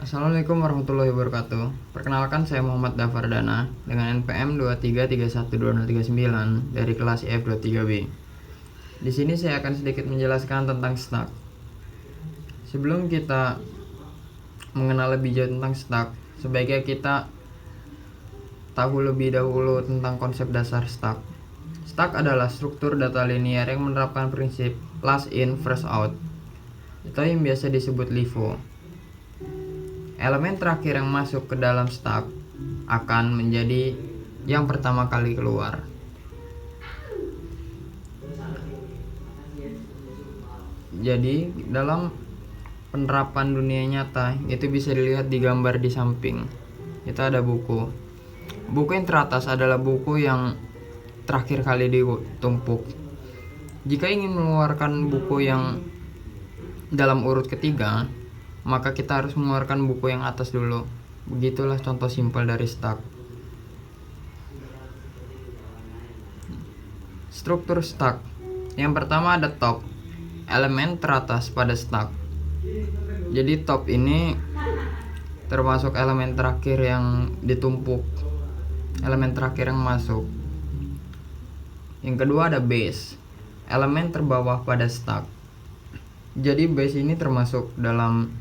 Assalamualaikum warahmatullahi wabarakatuh. Perkenalkan, saya Muhammad Dafardana dengan NPM 23312039 dari kelas IF23B. Di sini saya akan sedikit menjelaskan tentang stuck. Sebelum kita mengenal lebih jauh tentang stuck, sebaiknya kita tahu lebih dahulu tentang konsep dasar stuck. Stuck adalah struktur data linear yang menerapkan prinsip last in first out, atau yang biasa disebut LIFO. Elemen terakhir yang masuk ke dalam stuck akan menjadi yang pertama kali keluar. Jadi dalam penerapan dunia nyata itu bisa dilihat di gambar di samping. Kita ada buku. Buku yang teratas adalah buku yang terakhir kali ditumpuk. Jika ingin mengeluarkan buku yang dalam urut ketiga, maka kita harus mengeluarkan buku yang atas dulu. Begitulah contoh simpel dari stuck. Struktur stuck. Yang pertama ada top, elemen teratas pada stuck. Jadi top ini termasuk elemen terakhir yang ditumpuk, elemen terakhir yang masuk. Yang kedua ada base, elemen terbawah pada stuck. Jadi base ini termasuk dalam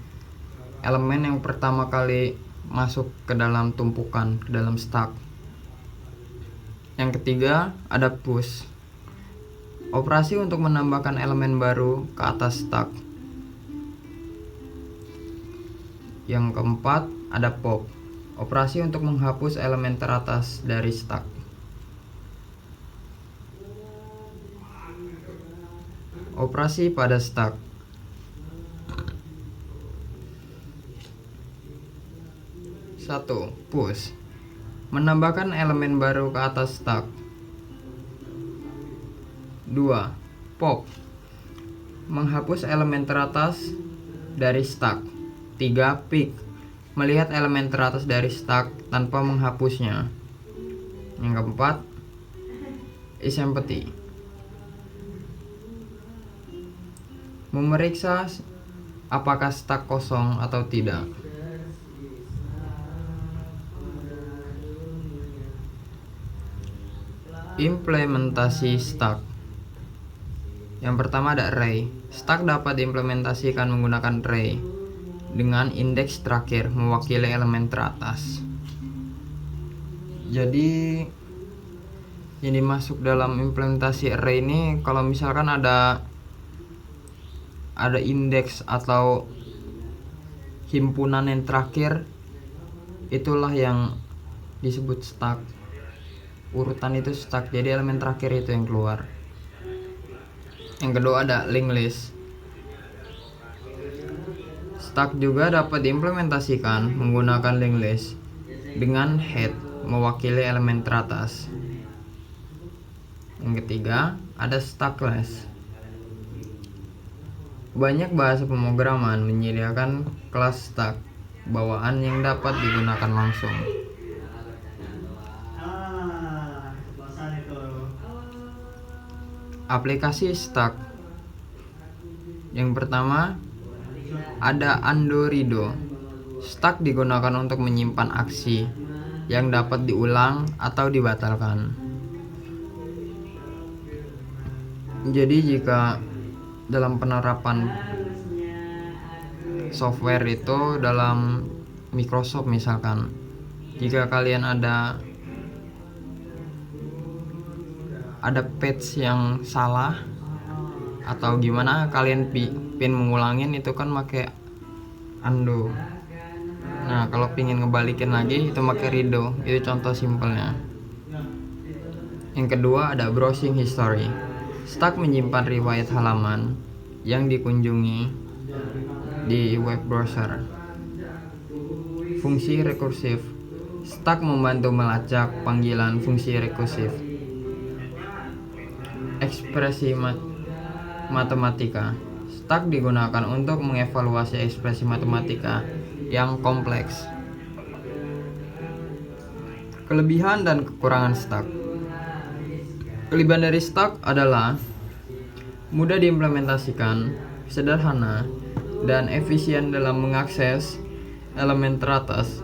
elemen yang pertama kali masuk ke dalam tumpukan, ke dalam stuck. Yang ketiga ada push, operasi untuk menambahkan elemen baru ke atas stuck. Yang keempat ada pop, operasi untuk menghapus elemen teratas dari stuck. Operasi pada stuck. Satu, push, menambahkan elemen baru ke atas stuck. 2. Pop, menghapus elemen teratas dari stuck. 3. Pick, melihat elemen teratas dari stuck tanpa menghapusnya. Yang keempat, isempty, memeriksa apakah stuck kosong atau tidak. Implementasi stuck. Yang pertama ada array. Stuck dapat diimplementasikan menggunakan array dengan indeks terakhir mewakili elemen teratas. Jadi yang dimasuk dalam implementasi array ini, kalau misalkan ada indeks atau himpunan yang terakhir, itulah yang disebut stuck. Urutan itu stuck, jadi elemen terakhir itu yang keluar. Yang kedua ada linked list. Stuck juga dapat diimplementasikan menggunakan linked list dengan head mewakili elemen teratas. Yang ketiga ada stackless. Banyak bahasa pemrograman menyediakan kelas stuck bawaan yang dapat digunakan langsung. Aplikasi stuck. Yang pertama ada Andorido. Stuck digunakan untuk menyimpan aksi yang dapat diulang atau dibatalkan. Jadi jika dalam penerapan software itu dalam Microsoft misalkan, jika kalian ada page yang salah atau gimana, kalian pin mengulangin itu kan pakai undo. Nah, kalau pingin ngebalikin lagi itu pakai redo. Itu contoh simpelnya. Yang kedua ada browsing history. Stuck menyimpan riwayat halaman yang dikunjungi di web browser. Fungsi rekursif. Stuck membantu melacak panggilan fungsi rekursif. Ekspresi matematika. Stuck digunakan untuk mengevaluasi ekspresi matematika yang kompleks. Kelebihan dan kekurangan stuck. Kelebihan dari stuck adalah mudah diimplementasikan, sederhana, dan efisien dalam mengakses elemen teratas.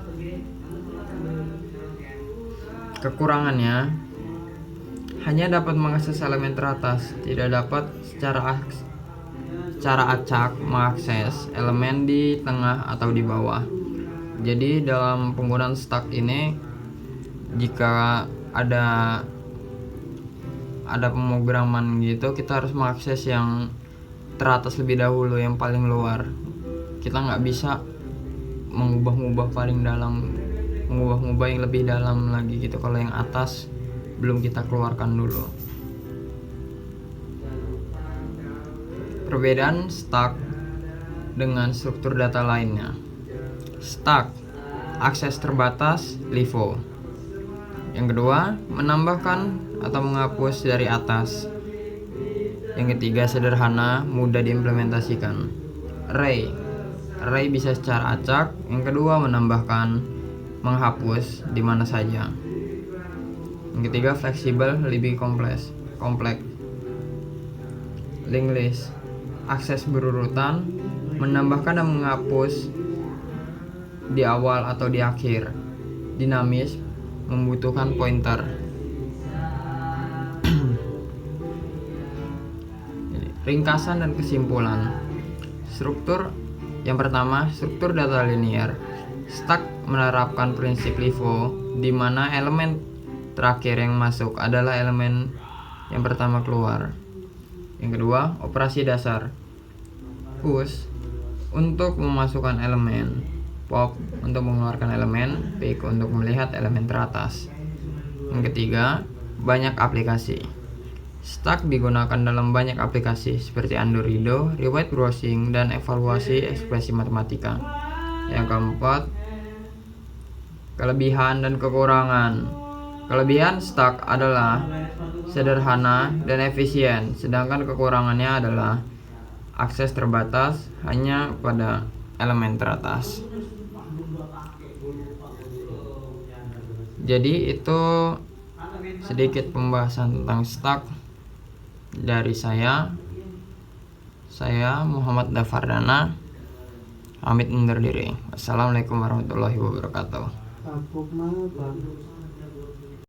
Kekurangannya hanya dapat mengakses elemen teratas, tidak dapat secara acak mengakses elemen di tengah atau di bawah. Jadi dalam penggunaan stack ini, jika ada pemrograman gitu, kita harus mengakses yang teratas lebih dahulu, yang paling luar. Kita nggak bisa mengubah yang lebih dalam lagi gitu kalau yang atas belum kita keluarkan dulu. Perbedaan stack dengan struktur data lainnya. Stack, akses terbatas, LIFO. Yang kedua, menambahkan atau menghapus dari atas. Yang ketiga, sederhana, mudah diimplementasikan. Array bisa secara acak. Yang kedua, menambahkan, menghapus di mana saja. Yang ketiga, fleksibel, lebih kompleks. Linked list, akses berurutan, menambahkan dan menghapus di awal atau di akhir. Dinamis, membutuhkan pointer. Ringkasan dan kesimpulan. Struktur yang pertama, struktur data linear. Stack menerapkan prinsip LIFO, di mana elemen terakhir yang masuk adalah elemen yang pertama keluar. Yang kedua, operasi dasar. Push untuk memasukkan elemen, pop untuk mengeluarkan elemen, pick untuk melihat elemen teratas. Yang ketiga, banyak aplikasi. Stack digunakan dalam banyak aplikasi seperti Android, rewrite browsing, dan evaluasi ekspresi matematika. Yang keempat, kelebihan dan kekurangan. Kelebihan stack adalah sederhana dan efisien, sedangkan kekurangannya adalah akses terbatas hanya pada elemen teratas. Jadi itu sedikit pembahasan tentang stack dari saya Muhammad Dafardana, pamit undur diri. Wassalamualaikum warahmatullahi wabarakatuh.